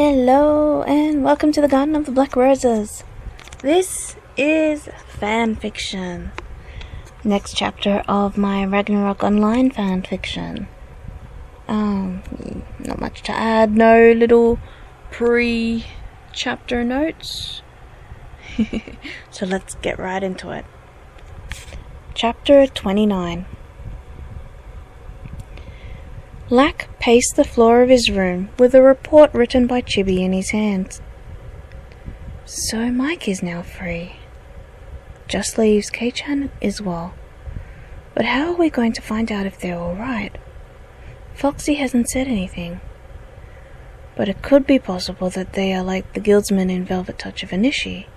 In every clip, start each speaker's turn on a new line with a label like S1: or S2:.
S1: Hello and welcome to the Garden of the Black Roses. This is fanfiction. Next chapter of my Ragnarok Online Fanfiction. Not much to add, no little pre-chapter notes. So let's get right into it. Chapter 29. Lack paced the floor of his room with a report written by Chibi in his hands. So Mike is now free. Just leaves Kei-chan as well. But how are we going to find out if they're alright? Foxy hasn't said anything. But it could be possible that they are like the guildsmen in Velvet Touch of Anishi,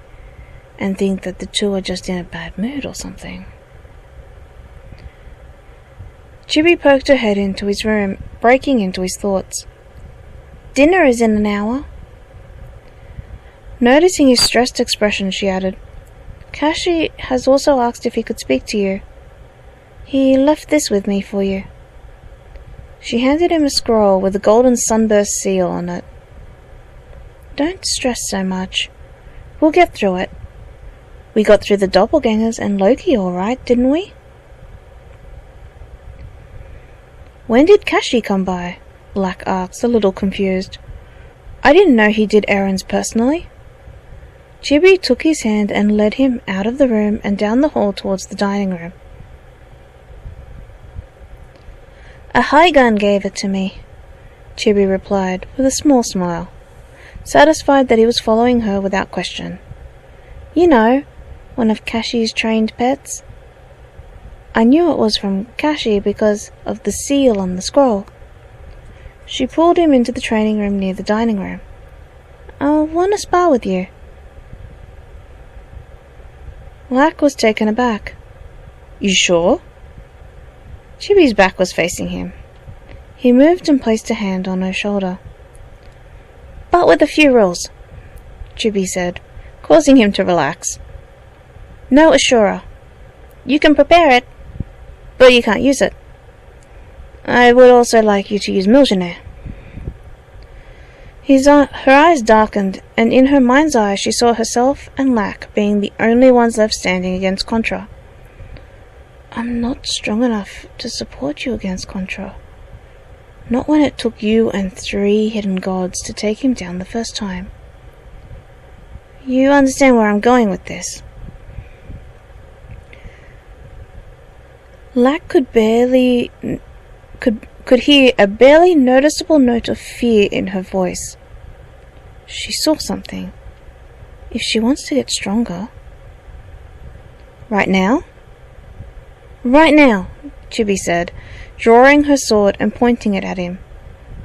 S1: and think that the two are just in a bad mood or something. Chibi poked her head into his room, breaking into his thoughts. Dinner is in an hour. Noticing his stressed expression, she added, Kashi has also asked if he could speak to you. He left this with me for you. She handed him a scroll with a golden sunburst seal on it. Don't stress so much. We'll get through it. We got through the doppelgangers and Loki all right, didn't we? When did Kashi come by? Black asked, a little confused. I didn't know he did errands personally. Chibi took his hand and led him out of the room and down the hall towards the dining room. A Haigan gave it to me, Chibi replied with a small smile, satisfied that he was following her without question. You know, one of Kashi's trained pets. I knew it was from Kashi because of the seal on the scroll. She pulled him into the training room near the dining room. I want to spar with you. Lack was taken aback. You sure? Chibi's back was facing him. He moved and placed a hand on her shoulder. But with a few rules, Chibi said, causing him to relax. No Ashura. You can prepare it, but you can't use it. I would also like you to use Milgener. Her eyes darkened, and in her mind's eye she saw herself and Lack being the only ones left standing against Contra. I'm not strong enough to support you against Contra. Not when it took you and 3 hidden gods to take him down the first time. You understand where I'm going with this. Lack could hear a barely noticeable note of fear in her voice. She saw something. If she wants to get stronger... Right now? Right now, Chibi said, drawing her sword and pointing it at him.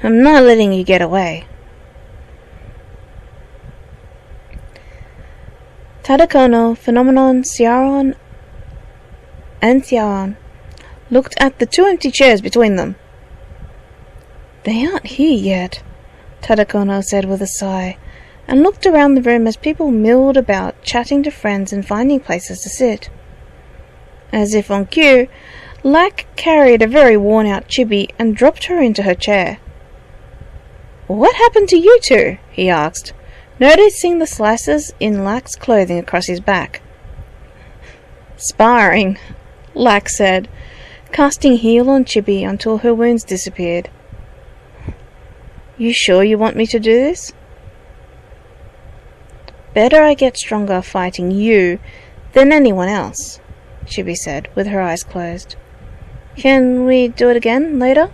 S1: I'm not letting you get away. Tadakono, Phenomenon, Syao and Chibi looked at the 2 empty chairs between them. They aren't here yet, Tadakono said with a sigh, and looked around the room as people milled about, chatting to friends and finding places to sit. As if on cue, Lack carried a very worn-out Chibi and dropped her into her chair. What happened to you two? He asked, noticing the slices in Lack's clothing across his back. Sparring, Lack said, casting heel on Chibi until her wounds disappeared. You sure you want me to do this? Better I get stronger fighting you than anyone else, Chibi said, with her eyes closed. Can we do it again later?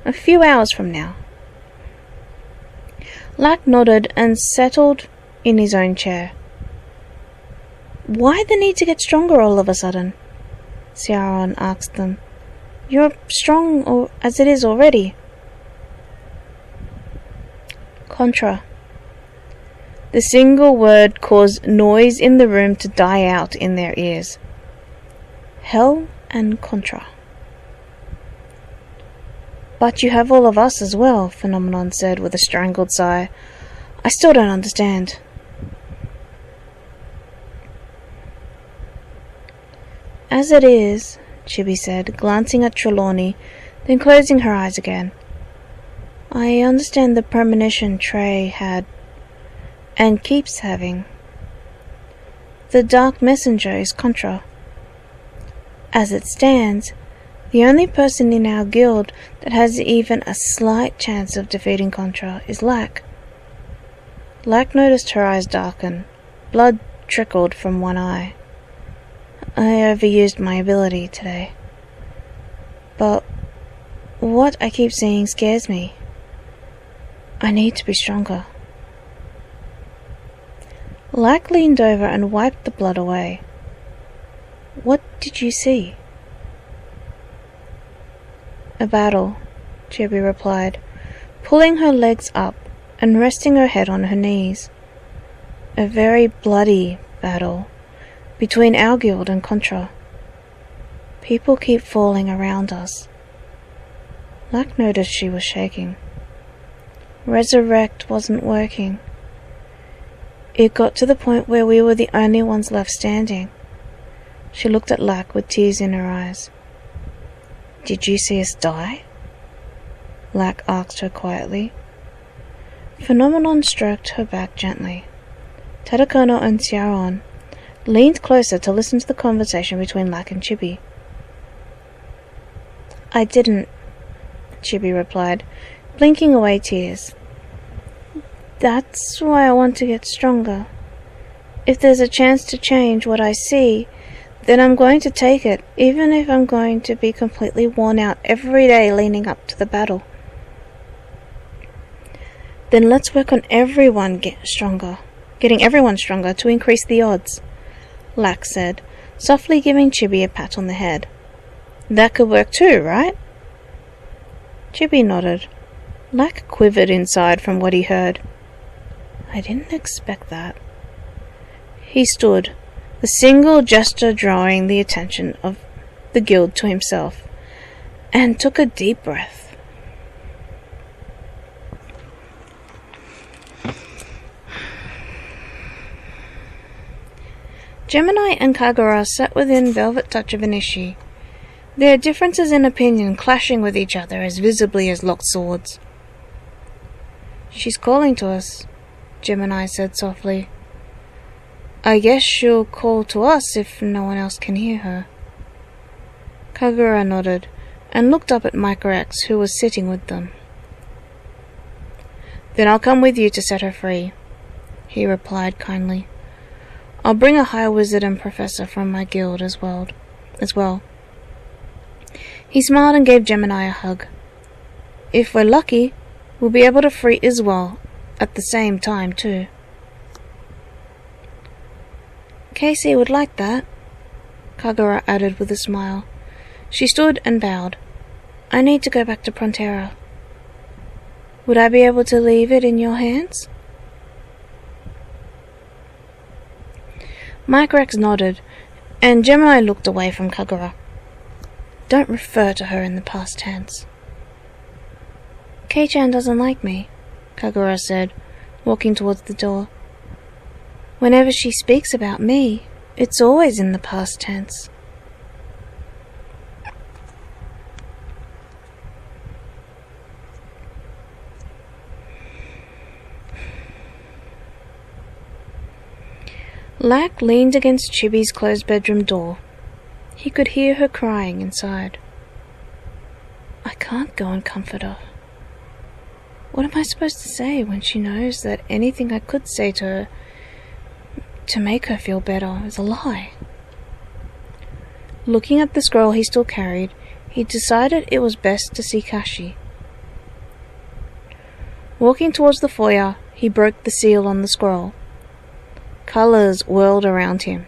S1: A few hours from now. Lack nodded and settled in his own chair. Why the need to get stronger all of a sudden? Syao asked them. You're strong as it is already. Contra. The single word caused noise in the room to die out in their ears. Hell and Contra. But you have all of us as well, Phenomenon said with a strangled sigh. I still don't understand. As it is, Chibi said, glancing at Trelawney, then closing her eyes again. I understand the premonition Trey had, and keeps having. The Dark Messenger is Contra. As it stands, the only person in our guild that has even a slight chance of defeating Contra is Lack. Lack noticed her eyes darken. Blood trickled from one eye. I overused my ability today. But what I keep seeing scares me. I need to be stronger. Lack leaned over and wiped the blood away. What did you see? A battle, Chibi replied, pulling her legs up and resting her head on her knees. A very bloody battle between our guild and Contra. People keep falling around us. Lack noticed she was shaking. Resurrect wasn't working. It got to the point where we were the only ones left standing. She looked at Lack with tears in her eyes. Did you see us die? Lack asked her quietly. Phenomenon stroked her back gently. Tadakono and Syao leaned closer to listen to the conversation between Lack and Chibi. I didn't, Chibi replied, blinking away tears. That's why I want to get stronger. If there's a chance to change what I see, then I'm going to take it, even if I'm going to be completely worn out every day leading up to the battle. Then let's work on getting everyone stronger to increase the odds, Lack said, softly giving Chibi a pat on the head. That could work too, right? Chibi nodded. Lack quivered inside from what he heard. I didn't expect that. He stood, the single gesture drawing the attention of the guild to himself, and took a deep breath. Gemini and Kagura sat within velvet touch of Anishi, their differences in opinion clashing with each other as visibly as locked swords. She's calling to us, Gemini said softly. I guess she'll call to us if no one else can hear her. Kagura nodded and looked up at Micro X, who was sitting with them. Then I'll come with you to set her free, he replied kindly. I'll bring a high wizard and professor from my guild as well. He smiled and gave Gemini a hug. If we're lucky, we'll be able to free Iswell at the same time too. Casey would like that, Kagura added with a smile. She stood and bowed. I need to go back to Prontera. Would I be able to leave it in your hands? Micrex nodded, and Gemini looked away from Kagura. Don't refer to her in the past tense. Kei-chan doesn't like me, Kagura said, walking towards the door. Whenever she speaks about me, it's always in the past tense. Lack leaned against Chibi's closed bedroom door. He could hear her crying inside. I can't go and comfort her. What am I supposed to say when she knows that anything I could say to her to make her feel better is a lie? Looking at the scroll he still carried, he decided it was best to see Kashi. Walking towards the foyer, he broke the seal on the scroll. Colors whirled around him.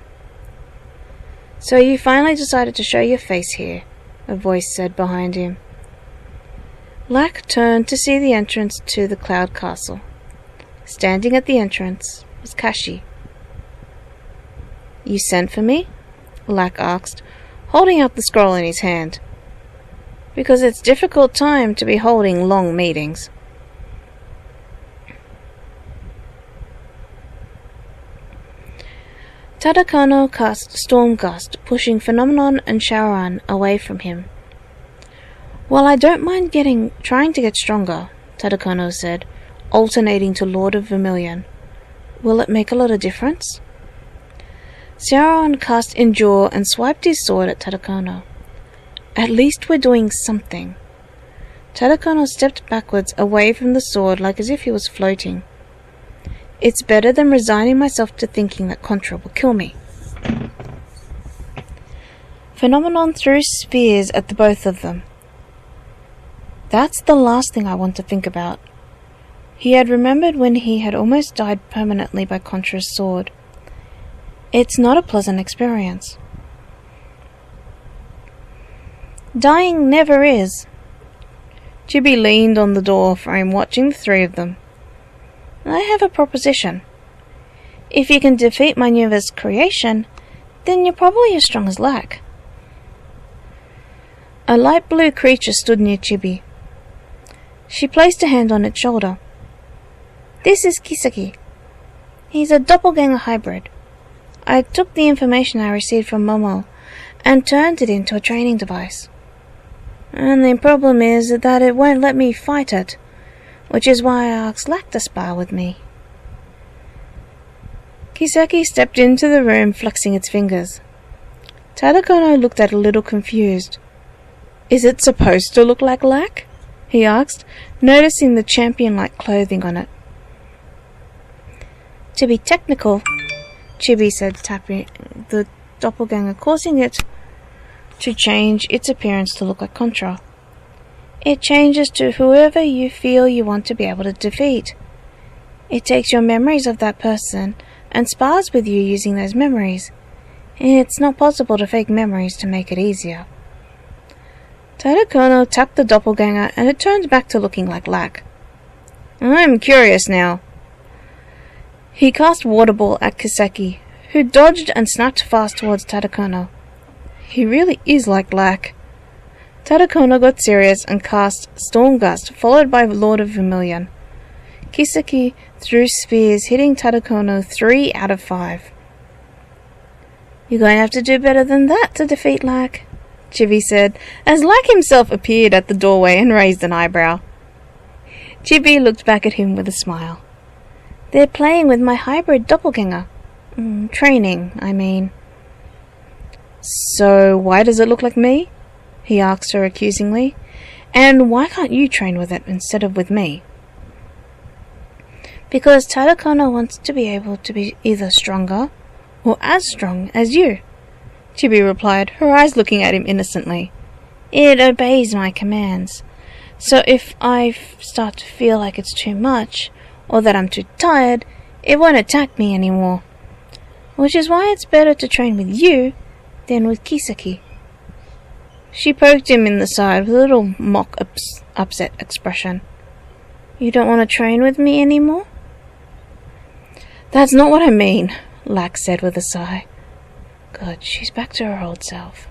S1: So you finally decided to show your face here, a voice said behind him. Lack turned to see the entrance to the Cloud Castle. Standing at the entrance was Kashi. You sent for me? Lack asked, holding out the scroll in his hand. Because it's difficult time to be holding long meetings. Tadakono cast Storm Gust, pushing Phenomenon and Shaoran away from him. While I don't mind trying to get stronger, Tadakono said, alternating to Lord of Vermilion. Will it make a lot of difference? Syao cast Endure and swiped his sword at Tadakono. At least we're doing something. Tadakono stepped backwards away from the sword like as if he was floating. It's better than resigning myself to thinking that Contra will kill me. Phenomenon threw spheres at the both of them. That's the last thing I want to think about. He had remembered when he had almost died permanently by Contra's sword. It's not a pleasant experience. Dying never is. Chibi leaned on the door frame, watching the three of them. I have a proposition. If you can defeat my newest creation, then you're probably as strong as Lack. A light blue creature stood near Chibi. She placed a hand on its shoulder. This is Kiseki. He's a doppelganger hybrid. I took the information I received from Momo and turned it into a training device. And the problem is that it won't let me fight it, which is why I asked Lack to spar with me. Kiseki stepped into the room, flexing its fingers. Tadakono looked at it a little confused. Is it supposed to look like Lack? He asked, noticing the champion-like clothing on it. To be technical, Chibi said, tapping the doppelganger, causing it to change its appearance to look like Contra. It changes to whoever you feel you want to be able to defeat. It takes your memories of that person and spars with you using those memories. It's not possible to fake memories to make it easier. Tadakono tapped the doppelganger and it turned back to looking like Lack. I'm curious now. He cast Water Ball at Kiseki, who dodged and snapped fast towards Tadakono. He really is like Lack. Tadakono got serious and cast Storm Gust, followed by Lord of Vermilion. Kiseki threw spheres, hitting Tadakono 3 out of 5. You're going to have to do better than that to defeat Lack, Chibi said, as Lack himself appeared at the doorway and raised an eyebrow. Chibi looked back at him with a smile. They're playing with my hybrid doppelganger. Training, I mean. So why does it look like me? He asked her accusingly. And why can't you train with it instead of with me? Because Tadakono wants to be able to be either stronger or as strong as you, Chibi replied, her eyes looking at him innocently. It obeys my commands. So if I start to feel like it's too much, or that I'm too tired, it won't attack me anymore. Which is why it's better to train with you than with Kiseki. She poked him in the side with a little mock upset expression. You don't want to train with me anymore? That's not what I mean, Lack said with a sigh. Good, she's back to her old self.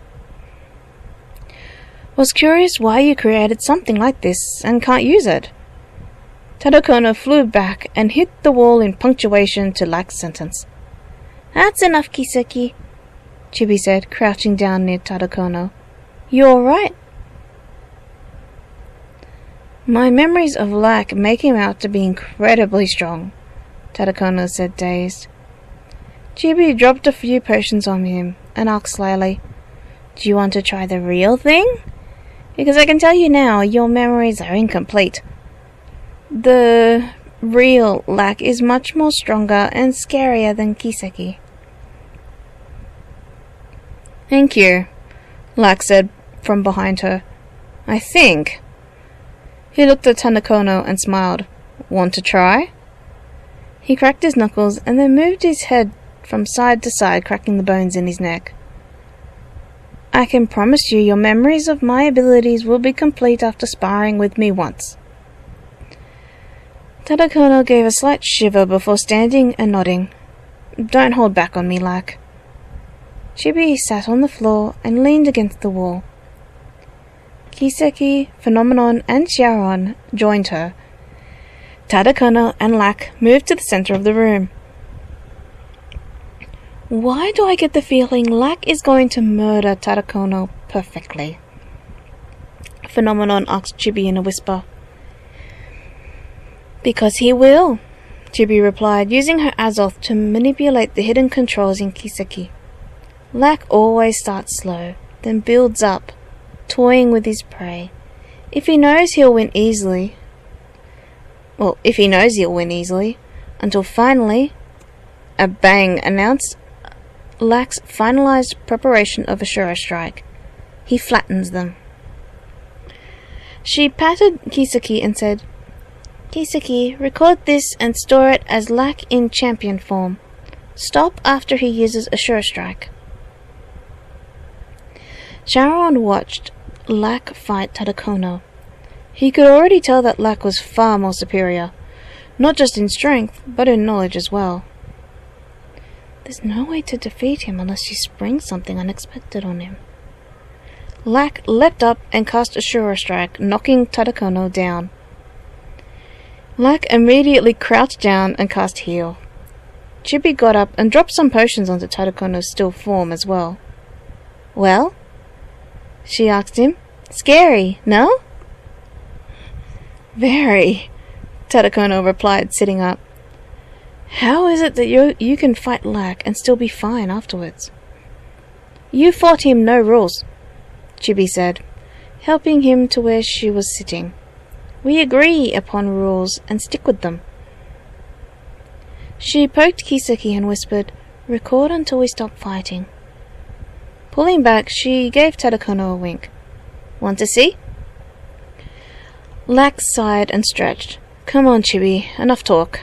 S1: Was curious why you created something like this and can't use it. Tadakono flew back and hit the wall in punctuation to Lack's sentence. That's enough, Kiseki, Chibi said, crouching down near Tadakono. You all right? My memories of Lack make him out to be incredibly strong, Tadakono said, dazed. Chibi dropped a few potions on him and asked slyly, Do you want to try the real thing? Because I can tell you now, your memories are incomplete. The real Lack is much more stronger and scarier than Kiseki. Thank you, Lack said from behind her. I think. He looked at Tadakono and smiled. Want to try? He cracked his knuckles and then moved his head from side to side, cracking the bones in his neck. I can promise you your memories of my abilities will be complete after sparring with me once. Tadakono gave a slight shiver before standing and nodding. Don't hold back on me, Lack. Chibi sat on the floor and leaned against the wall. Kiseki, Phenomenon, and Syao joined her. Tadakono and Lack moved to the center of the room. Why do I get the feeling Lack is going to murder Tadakono perfectly? Phenomenon asked Chibi in a whisper. Because he will, Chibi replied, using her Azoth to manipulate the hidden controls in Kiseki. Lack always starts slow, then builds up, toying with his prey. If he knows he'll win easily, until finally, a bang announced Lack's finalized preparation of a Shura strike. He flattens them. She patted Kiseki and said, Kiseki, record this and store it as Lack in champion form. Stop after he uses a Shura strike. Sharon watched Lack fight Tadakono. He could already tell that Lack was far more superior, not just in strength, but in knowledge as well. There's no way to defeat him unless you spring something unexpected on him. Lack leapt up and cast a Shura strike, knocking Tadakono down. Lack immediately crouched down and cast heal. Chibi got up and dropped some potions onto Tadakono's still form as well. Well? She asked him. Scary, no? Very, Tadakono replied, sitting up. How is it that you can fight Lack and still be fine afterwards? You fought him no rules, Chibi said, helping him to where she was sitting. We agree upon rules and stick with them. She poked Kiseki and whispered, Record until we stop fighting. Pulling back, she gave Tadakono a wink. Want to see? Lack sighed and stretched. Come on, Chibi, enough talk.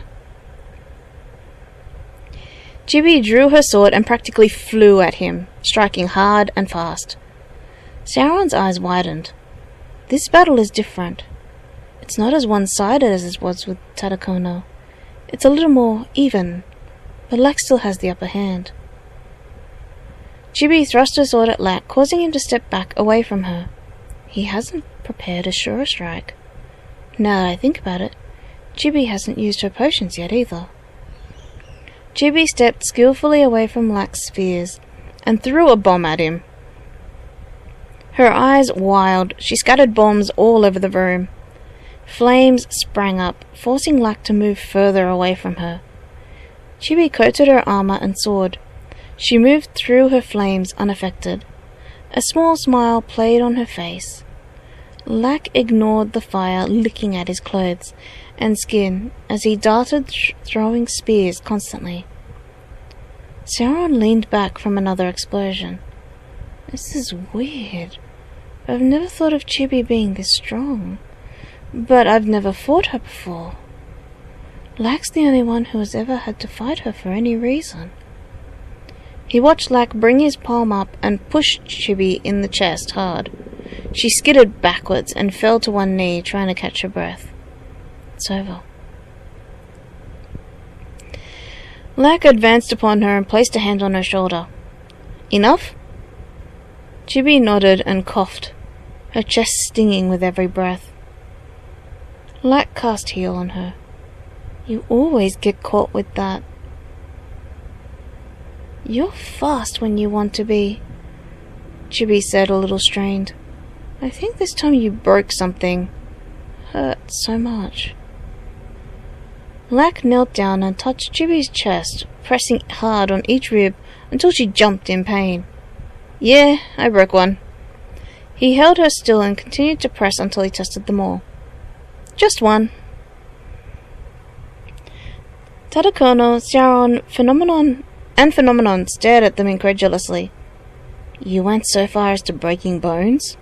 S1: Chibi drew her sword and practically flew at him, striking hard and fast. Sauron's eyes widened. This battle is different. It's not as one-sided as it was with Tadakono. It's a little more even, but Lack still has the upper hand. Chibi thrust her sword at Lack, causing him to step back away from her. He hasn't prepared a Shura strike. Now that I think about it, Chibi hasn't used her potions yet either. Chibi stepped skillfully away from Lack's spears and threw a bomb at him. Her eyes wild, she scattered bombs all over the room. Flames sprang up, forcing Lack to move further away from her. Chibi coated her armor and sword. She moved through her flames unaffected. A small smile played on her face. Lack ignored the fire licking at his clothes and skin as he darted throwing spears constantly. Sauron leaned back from another explosion. This is weird. I've never thought of Chibi being this strong. But I've never fought her before. Lack's the only one who has ever had to fight her for any reason. He watched Lack bring his palm up and pushed Chibi in the chest hard. She skidded backwards and fell to one knee, trying to catch her breath. It's over. Lack advanced upon her and placed a hand on her shoulder. Enough? Chibi nodded and coughed, her chest stinging with every breath. Lack cast heal on her. You always get caught with that. You're fast when you want to be, Chibi said, a little strained. I think this time you broke something. Hurt so much. Lack knelt down and touched Chibi's chest, pressing hard on each rib until she jumped in pain. Yeah, I broke one. He held her still and continued to press until he tested them all. Just one. Tadakono, Sauron, Phenomenon stared at them incredulously. You went so far as to breaking bones?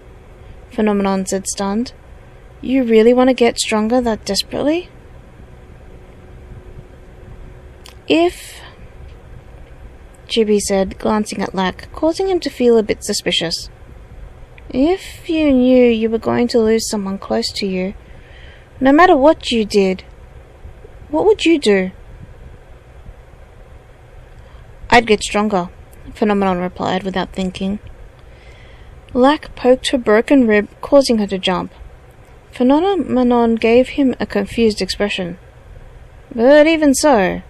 S1: Phenomenon said, stunned. You really want to get stronger that desperately? If... Chibi said, glancing at Lack, causing him to feel a bit suspicious. If you knew you were going to lose someone close to you, no matter what you did, what would you do? I'd get stronger, Phenomenon replied without thinking. Lack poked her broken rib, causing her to jump. Phenomenon gave him a confused expression. But even so,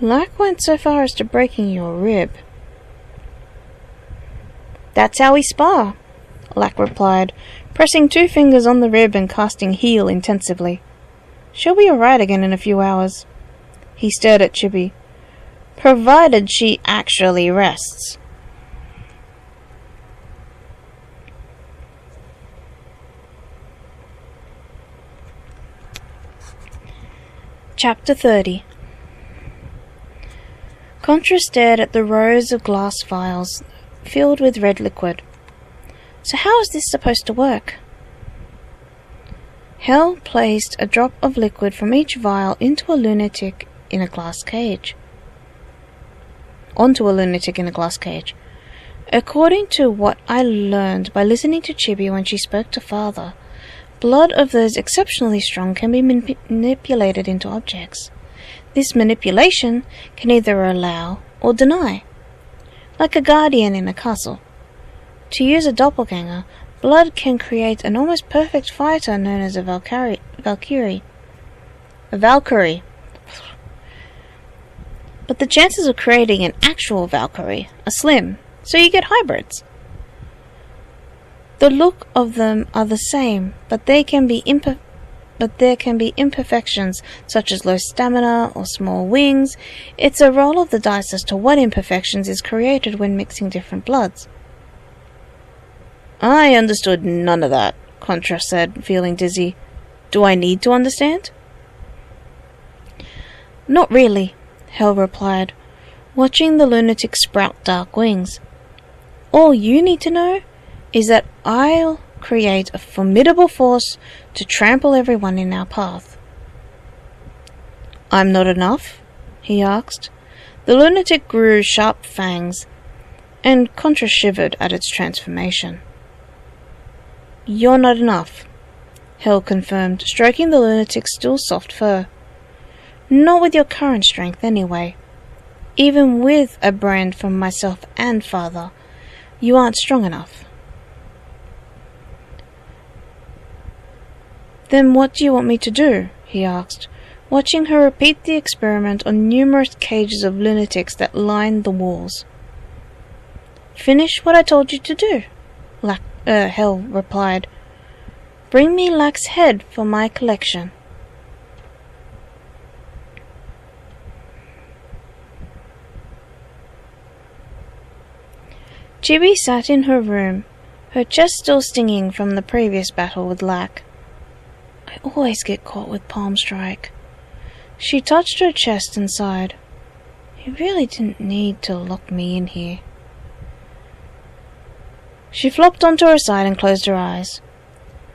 S1: Lack went so far as to breaking your rib. That's how we spar, Lack replied, pressing 2 fingers on the rib and casting heal intensively. She'll be alright again in a few hours. He stared at Chibi. Provided she actually rests. Chapter 30. Contra stared at the rows of glass vials filled with red liquid. So how is this supposed to work? Hel placed a drop of liquid from each vial into a lunatic in a glass cage. Onto a lunatic in a glass cage. According to what I learned by listening to Chibi when she spoke to Father, blood of those exceptionally strong can be manipulated into objects. This manipulation can either allow or deny, like a guardian in a castle. To use a doppelganger, blood can create an almost perfect fighter known as a Valkyrie. But the chances of creating an actual Valkyrie are slim, so you get hybrids. The look of them are the same, but there can be imperfections such as low stamina or small wings. It's a roll of the dice as to what imperfections is created when mixing different bloods. I understood none of that, Contra said, feeling dizzy. Do I need to understand? Not really, Hel replied, watching the lunatic sprout dark wings. All you need to know is that I'll create a formidable force to trample everyone in our path. I'm not enough? He asked. The lunatic grew sharp fangs, and Contra shivered at its transformation. You're not enough, Hel confirmed, stroking the lunatic's still soft fur. Not with your current strength, anyway. Even with a brand from myself and Father, you aren't strong enough. Then what do you want me to do? He asked, watching her repeat the experiment on numerous cages of lunatics that lined the walls. Finish what I told you to do, Hel replied. Bring me Lack's head for my collection. Chibi sat in her room, her chest still stinging from the previous battle with Lack. I always get caught with palm strike. She touched her chest and sighed. He really didn't need to lock me in here. She flopped onto her side and closed her eyes.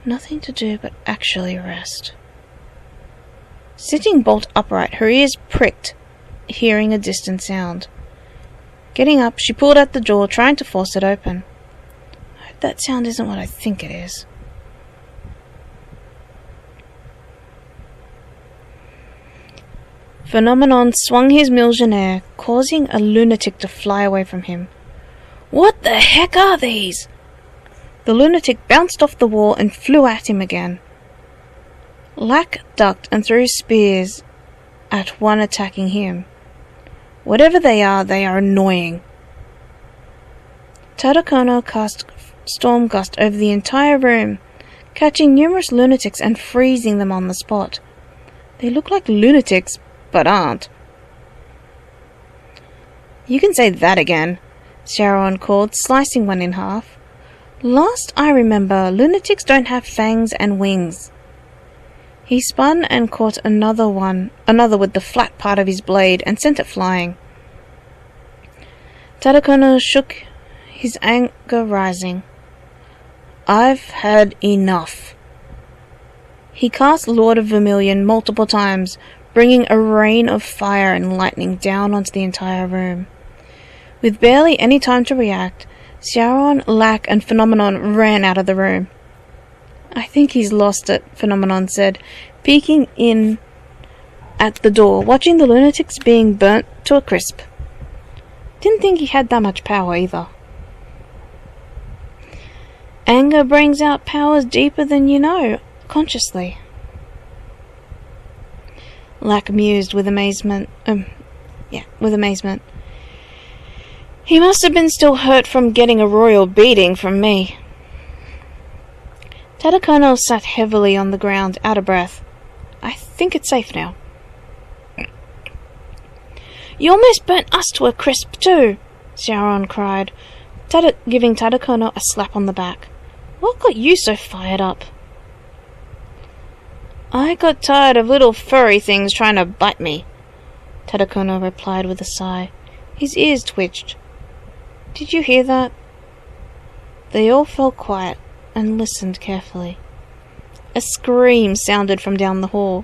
S1: Nothing to do but actually rest. Sitting bolt upright, her ears pricked, hearing a distant sound. Getting up, she pulled at the door, trying to force it open. I hope that sound isn't what I think it is. Phenomenon swung his millionaire, causing a lunatic to fly away from him. What the heck are these? The lunatic bounced off the wall and flew at him again. Lack ducked and threw spears at one attacking him. Whatever they are annoying. Tadakono cast Storm Gust over the entire room, catching numerous lunatics and freezing them on the spot. They look like lunatics, but aren't. You can say that again, Sharon called, slicing one in half. Last I remember, lunatics don't have fangs and wings. He spun and caught another with the flat part of his blade, and sent it flying. Tadakono shook, his anger rising. I've had enough. He cast Lord of Vermilion multiple times, bringing a rain of fire and lightning down onto the entire room. With barely any time to react, Syao, Lack, and Phenomenon ran out of the room. I think he's lost it, Phenomenon said, peeking in at the door, watching the lunatics being burnt to a crisp. Didn't think he had that much power either. Anger brings out powers deeper than you know, consciously. Lack mused with amazement. He must have been still hurt from getting a royal beating from me. Tadakono sat heavily on the ground, out of breath. I think it's safe now. You almost burnt us to a crisp too, Syao cried, giving Tadakono a slap on the back. What got you so fired up? I got tired of little furry things trying to bite me, Tadakono replied with a sigh. His ears twitched. Did you hear that? They all fell quiet and listened carefully. A scream sounded from down the hall.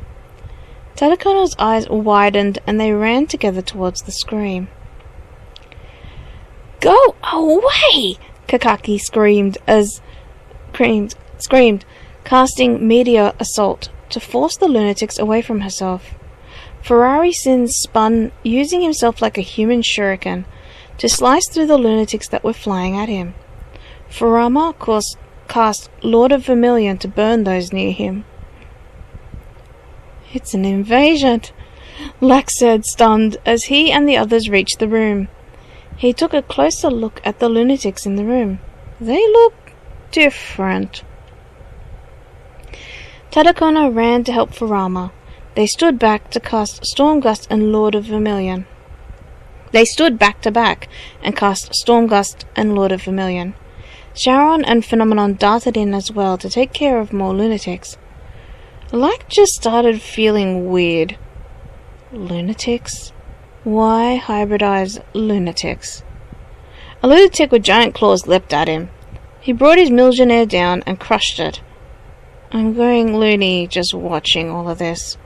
S1: Tadakono's eyes widened and they ran together towards the scream. Go away! Kakaki screamed, casting meteor assault to force the lunatics away from herself. Ferrari Sin spun, using himself like a human shuriken, to slice through the lunatics that were flying at him. Furama cast Lord of Vermilion to burn those near him. It's an invasion, Lack said, stunned, as he and the others reached the room. He took a closer look at the lunatics in the room. They looked different. Tadakono ran to help Furama. They stood back to cast Stormgust and Lord of Vermilion. Sharon and Phenomenon darted in as well to take care of more lunatics. Lack just started feeling weird. Lunatics? Why hybridize lunatics? A lunatic with giant claws leapt at him. He brought his millionaire down and crushed it. I'm going loony just watching all of this.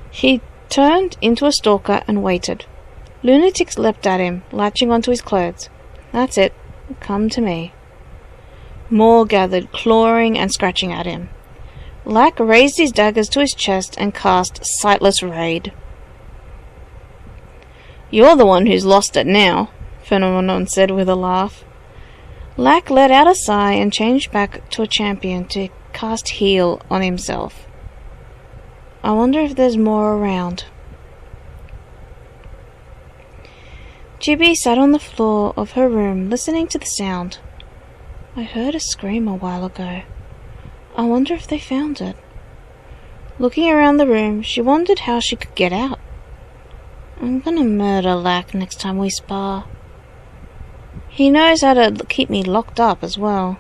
S1: He turned into a stalker and waited. Lunatics leapt at him, latching onto his clothes. That's it. Come to me. More gathered, clawing and scratching at him. Lack raised his daggers to his chest and cast Sightless Raid. You're the one who's lost it now, Phenomenon said with a laugh. Lack let out a sigh and changed back to a champion to cast Heal on himself. I wonder if there's more around. Chibi sat on the floor of her room listening to the sound. I heard a scream a while ago. I wonder if they found it. Looking around the room, she wondered how she could get out. I'm gonna murder Lack next time we spar. He knows how to keep me locked up as well.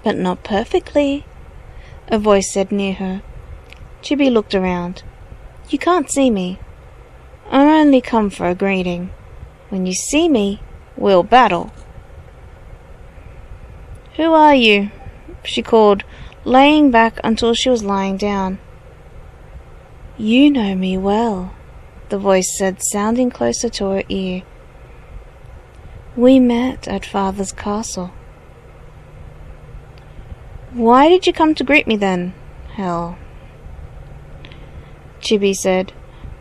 S1: But not perfectly, a voice said near her. Chibi looked around. You can't see me. I only come for a greeting. When you see me, we'll battle. Who are you? She called, laying back until she was lying down. You know me well, the voice said, sounding closer to her ear. We met at Father's castle. Why did you come to greet me then? Hell. Chibi said,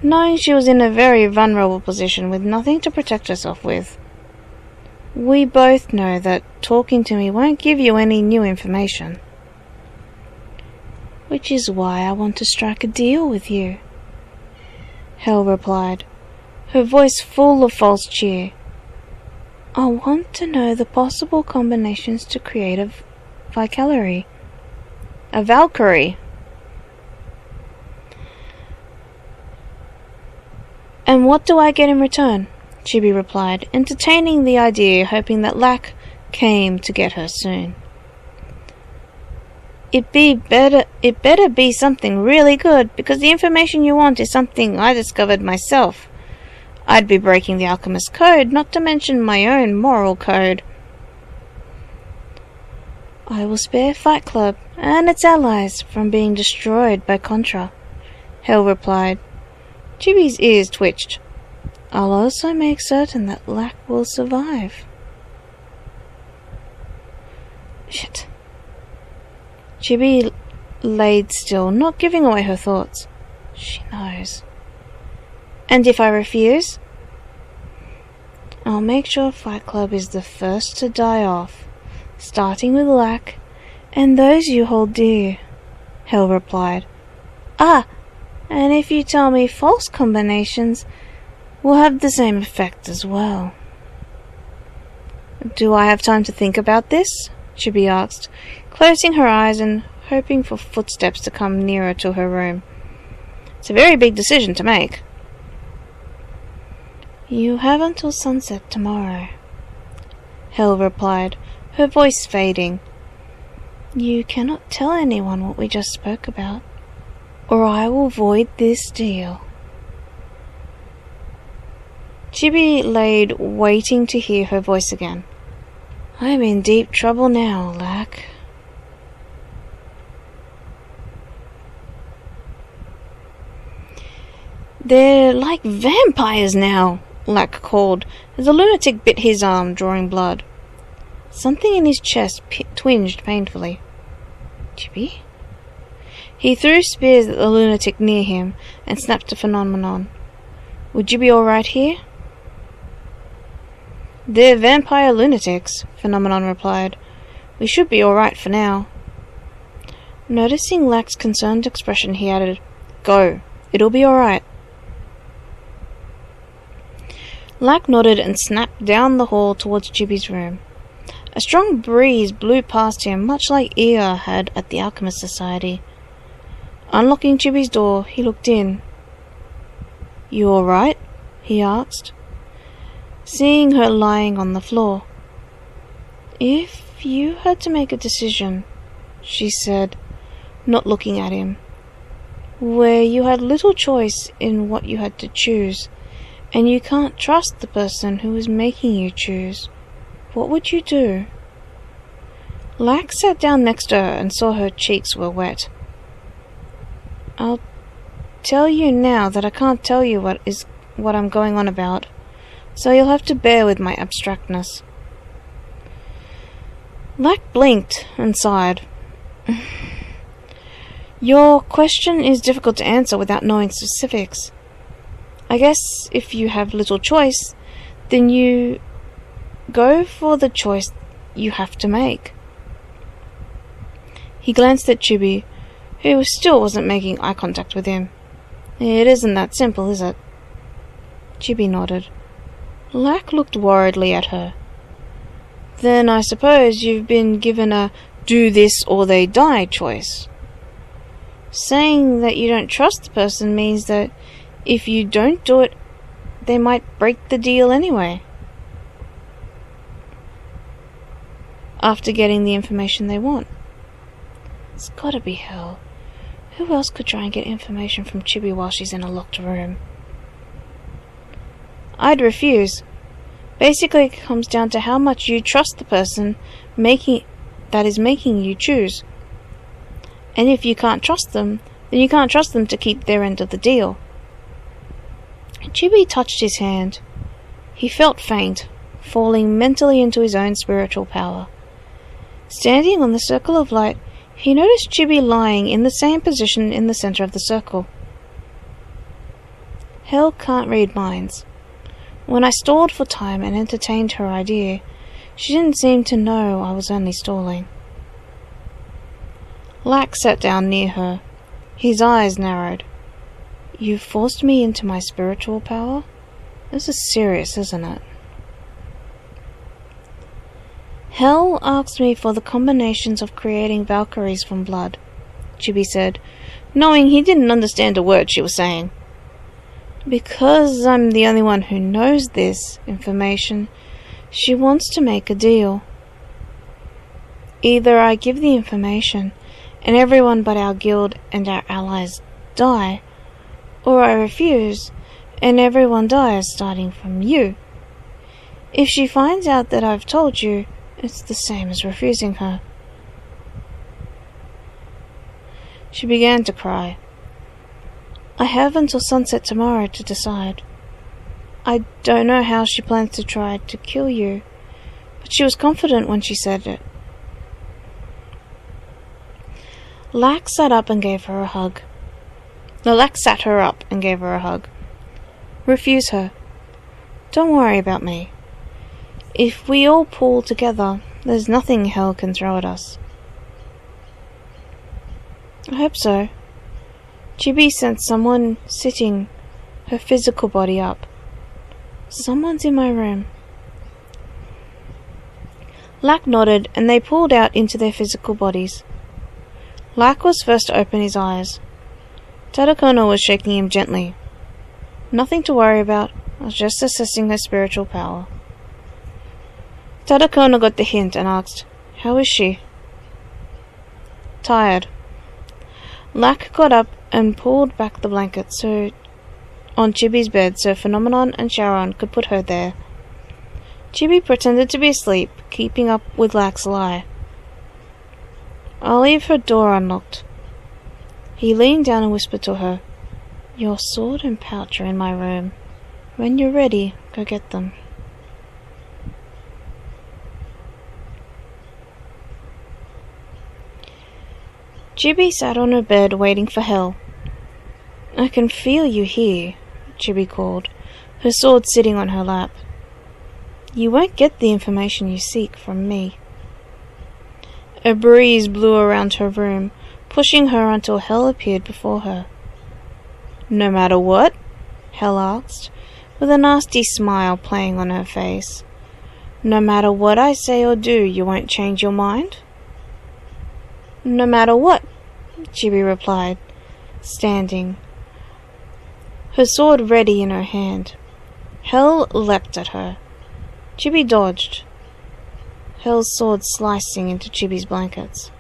S1: knowing she was in a very vulnerable position with nothing to protect herself with. We both know that talking to me won't give you any new information. Which is why I want to strike a deal with you, Hel replied, her voice full of false cheer. I want to know the possible combinations to create a Valkyrie. A Valkyrie? And what do I get in return? Chibi replied, entertaining the idea, hoping that Lack came to get her soon. It better be something really good, because the information you want is something I discovered myself. I'd be breaking the alchemist's code, not to mention my own moral code. I will spare Fight Club and its allies from being destroyed by Contra, Hel replied. Chibi's ears twitched. I'll also make certain that Lack will survive. Shit. Chibi laid still, not giving away her thoughts. She knows. And if I refuse? I'll make sure Fight Club is the first to die off, starting with Lack and those you hold dear, Hel replied. Ah, and if you tell me false combinations will have the same effect as well. Do I have time to think about this? Chibi asked, closing her eyes and hoping for footsteps to come nearer to her room. It's a very big decision to make. You have until sunset tomorrow, Hel replied, her voice fading. You cannot tell anyone what we just spoke about, or I will void this deal. Chibi laid, waiting to hear her voice again. I'm in deep trouble now, Lack. They're like vampires now, Lack called, as a lunatic bit his arm, drawing blood. Something in his chest twinged painfully. Chibi? He threw spears at the lunatic near him and snapped a phenomenon. Would you be alright here? They're vampire lunatics, Phenomenon replied. We should be alright for now. Noticing Lack's concerned expression, he added, Go, it'll be alright. Lack nodded and snapped down the hall towards Chibi's room. A strong breeze blew past him, much like Ia had at the Alchemist Society. Unlocking Chibi's door, he looked in. You alright? He asked, seeing her lying on the floor. If you had to make a decision, she said, not looking at him, where you had little choice in what you had to choose, and you can't trust the person who is making you choose, what would you do? Lack sat down next to her and saw her cheeks were wet. I'll tell you now that I can't tell you what I'm going on about, so you'll have to bear with my abstractness. Lack blinked and sighed. Your question is difficult to answer without knowing specifics. I guess if you have little choice, then you go for the choice you have to make. He glanced at Chibi, who still wasn't making eye contact with him. It isn't that simple, is it? Chibi nodded. Lack looked worriedly at her. Then I suppose you've been given a do this or they die choice. Saying that you don't trust the person means that if you don't do it, they might break the deal anyway. After getting the information they want. It's gotta be Hel. Who else could try and get information from Chibi while she's in a locked room? I'd refuse. Basically, it comes down to how much you trust the person that is making you choose. And if you can't trust them, then you can't trust them to keep their end of the deal. Chibi touched his hand. He felt faint, falling mentally into his own spiritual power. Standing on the circle of light, he noticed Chibi lying in the same position in the center of the circle. Hel can't read minds. When I stalled for time and entertained her idea, she didn't seem to know I was only stalling. Lack sat down near her. His eyes narrowed. You've forced me into my spiritual power? This is serious, isn't it? Hel asked me for the combinations of creating Valkyries from blood, Chibi said, knowing he didn't understand a word she was saying. Because I'm the only one who knows this information, she wants to make a deal. Either I give the information, and everyone but our guild and our allies die, or I refuse, and everyone dies starting from you. If she finds out that I've told you, it's the same as refusing her. She began to cry. I have until sunset tomorrow to decide. I don't know how she plans to try to kill you, but she was confident when she said it. Lack sat up and gave her a hug. Lack sat her up and gave her a hug. Refuse her. Don't worry about me. If we all pull together, there's nothing Hel can throw at us. I hope so. Chibi sensed someone sitting her physical body up. Someone's in my room. Lack nodded and they pulled out into their physical bodies. Lack was first to open his eyes. Tadakono was shaking him gently. Nothing to worry about, I was just assessing her spiritual power. Tadakono got the hint and asked, "How is she?" "Tired." Lack got up and pulled back the blanket on Chibi's bed so Phenomenon and Sharon could put her there. Chibi pretended to be asleep, keeping up with Lack's lie. "I'll leave her door unlocked." He leaned down and whispered to her, "Your sword and pouch are in my room. When you're ready, go get them." Chibi sat on her bed waiting for Hell. "I can feel you here," Chibi called, her sword sitting on her lap. "You won't get the information you seek from me." A breeze blew around her room, pushing her until Hell appeared before her. "No matter what?" Hell asked, with a nasty smile playing on her face. "No matter what I say or do, you won't change your mind?" "No matter what," Chibi replied, standing, her sword ready in her hand. Hell leapt at her. Chibi dodged, Hell's sword slicing into Chibi's blankets.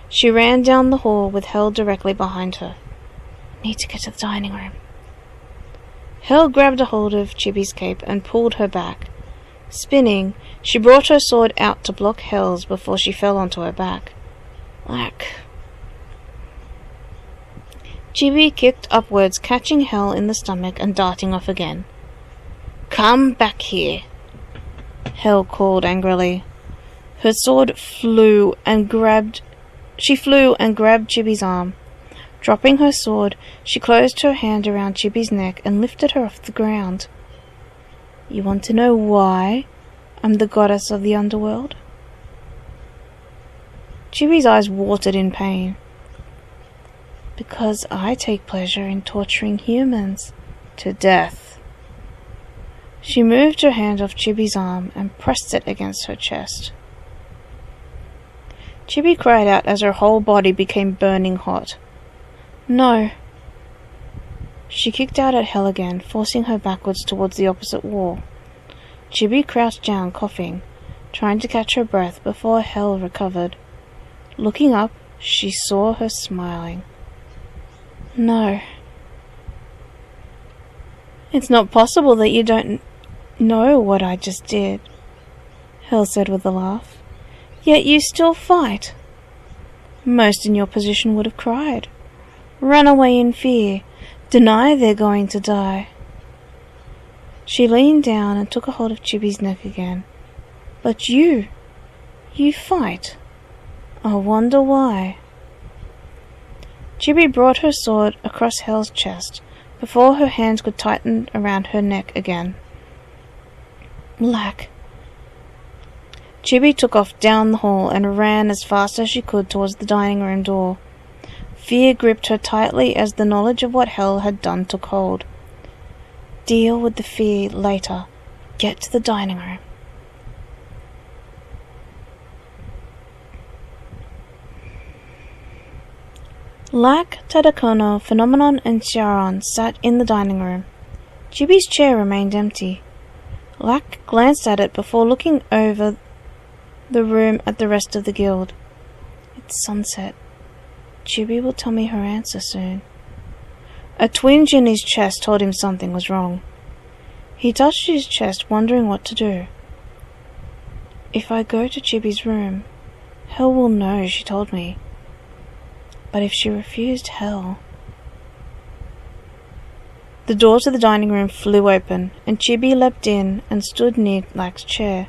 S1: She ran down the hall with Hell directly behind her. "Need to get to the dining room." Hell grabbed a hold of Chibi's cape and pulled her back. Spinning, she brought her sword out to block Hell's before she fell onto her back. Lack. Chibi kicked upwards, catching Hell in the stomach and darting off again. "Come back here," Hell called angrily. Her sword flew and grabbed Chibi's arm. Dropping her sword, she closed her hand around Chibi's neck and lifted her off the ground. "You want to know why I'm the goddess of the underworld?" Chibi's eyes watered in pain. "Because I take pleasure in torturing humans to death." She moved her hand off Chibi's arm and pressed it against her chest. Chibi cried out as her whole body became burning hot. "No." She kicked out at Hell again, forcing her backwards towards the opposite wall. Chibi crouched down, coughing, trying to catch her breath before Hell recovered. Looking up, she saw her smiling. "No. It's not possible that you don't know what I just did," Hell said with a laugh. "Yet you still fight. Most in your position would have cried, run away in fear, deny they're going to die." She leaned down and took a hold of Chibi's neck again. "But you fight. I wonder why." Chibi brought her sword across Hell's chest before her hands could tighten around her neck again. Lack. Chibi took off down the hall and ran as fast as she could towards the dining room door. Fear gripped her tightly as the knowledge of what Hell had done took hold. Deal with the fear later. Get to the dining room. Lack, Tadakono, Phenomenon, and Sharon sat in the dining room. Chibi's chair remained empty. Lack glanced at it before looking over the room at the rest of the guild. It's sunset. Chibi will tell me her answer soon. A twinge in his chest told him something was wrong. He touched his chest, wondering what to do. If I go to Chibi's room, Hell will know she told me. But if she refused Hell... The door to the dining room flew open, and Chibi leapt in and stood near Lack's chair.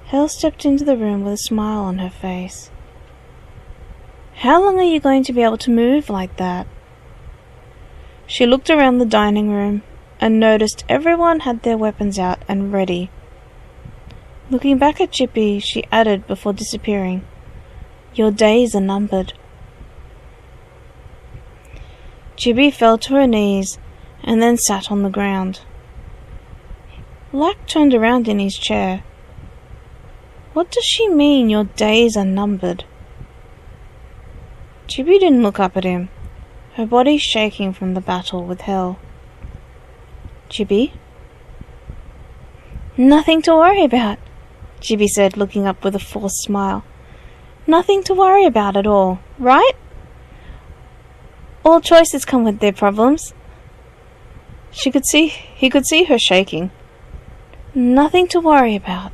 S1: Hell stepped into the room with a smile on her face. "How long are you going to be able to move like that?" She looked around the dining room and noticed everyone had their weapons out and ready. Looking back at Chibi, she added before disappearing, "Your days are numbered." Chibi fell to her knees and then sat on the ground. Lack turned around in his chair. "What does she mean, your days are numbered?" Chibi didn't look up at him, her body shaking from the battle with hell. Chibi? Nothing to worry about, Chibi said, looking up with a forced smile. Nothing to worry about at all, right? All choices come with their problems. He could see her shaking. Nothing to worry about.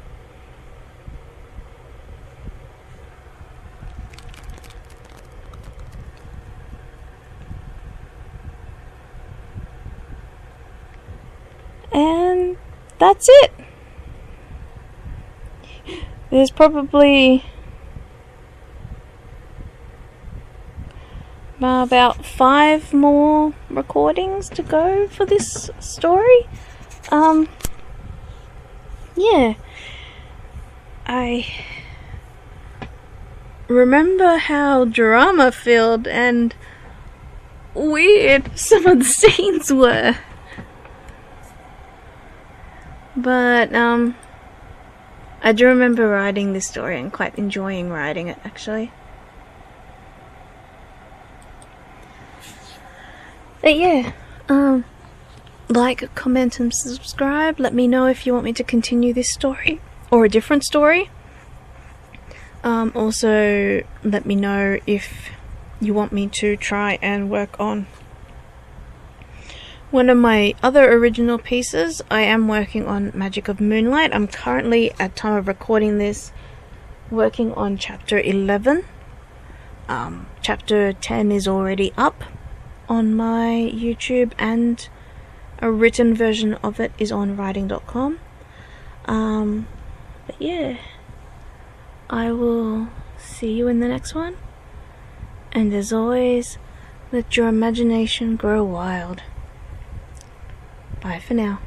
S1: And that's it. There's probably about 5 more recordings to go for this story. Yeah. I remember how drama-filled and weird some of the scenes were. But, I do remember writing this story and quite enjoying writing it, actually. But yeah, like, comment and subscribe. Let me know if you want me to continue this story or a different story. Also, let me know if you want me to try and work on one of my other original pieces. I am working on Magic of Moonlight. I'm currently, at time of recording this, working on chapter 11. Chapter 10 is already up on my YouTube, and a written version of it is on writing.com. But yeah, I will see you in the next one. And as always, let your imagination grow wild. Bye for now.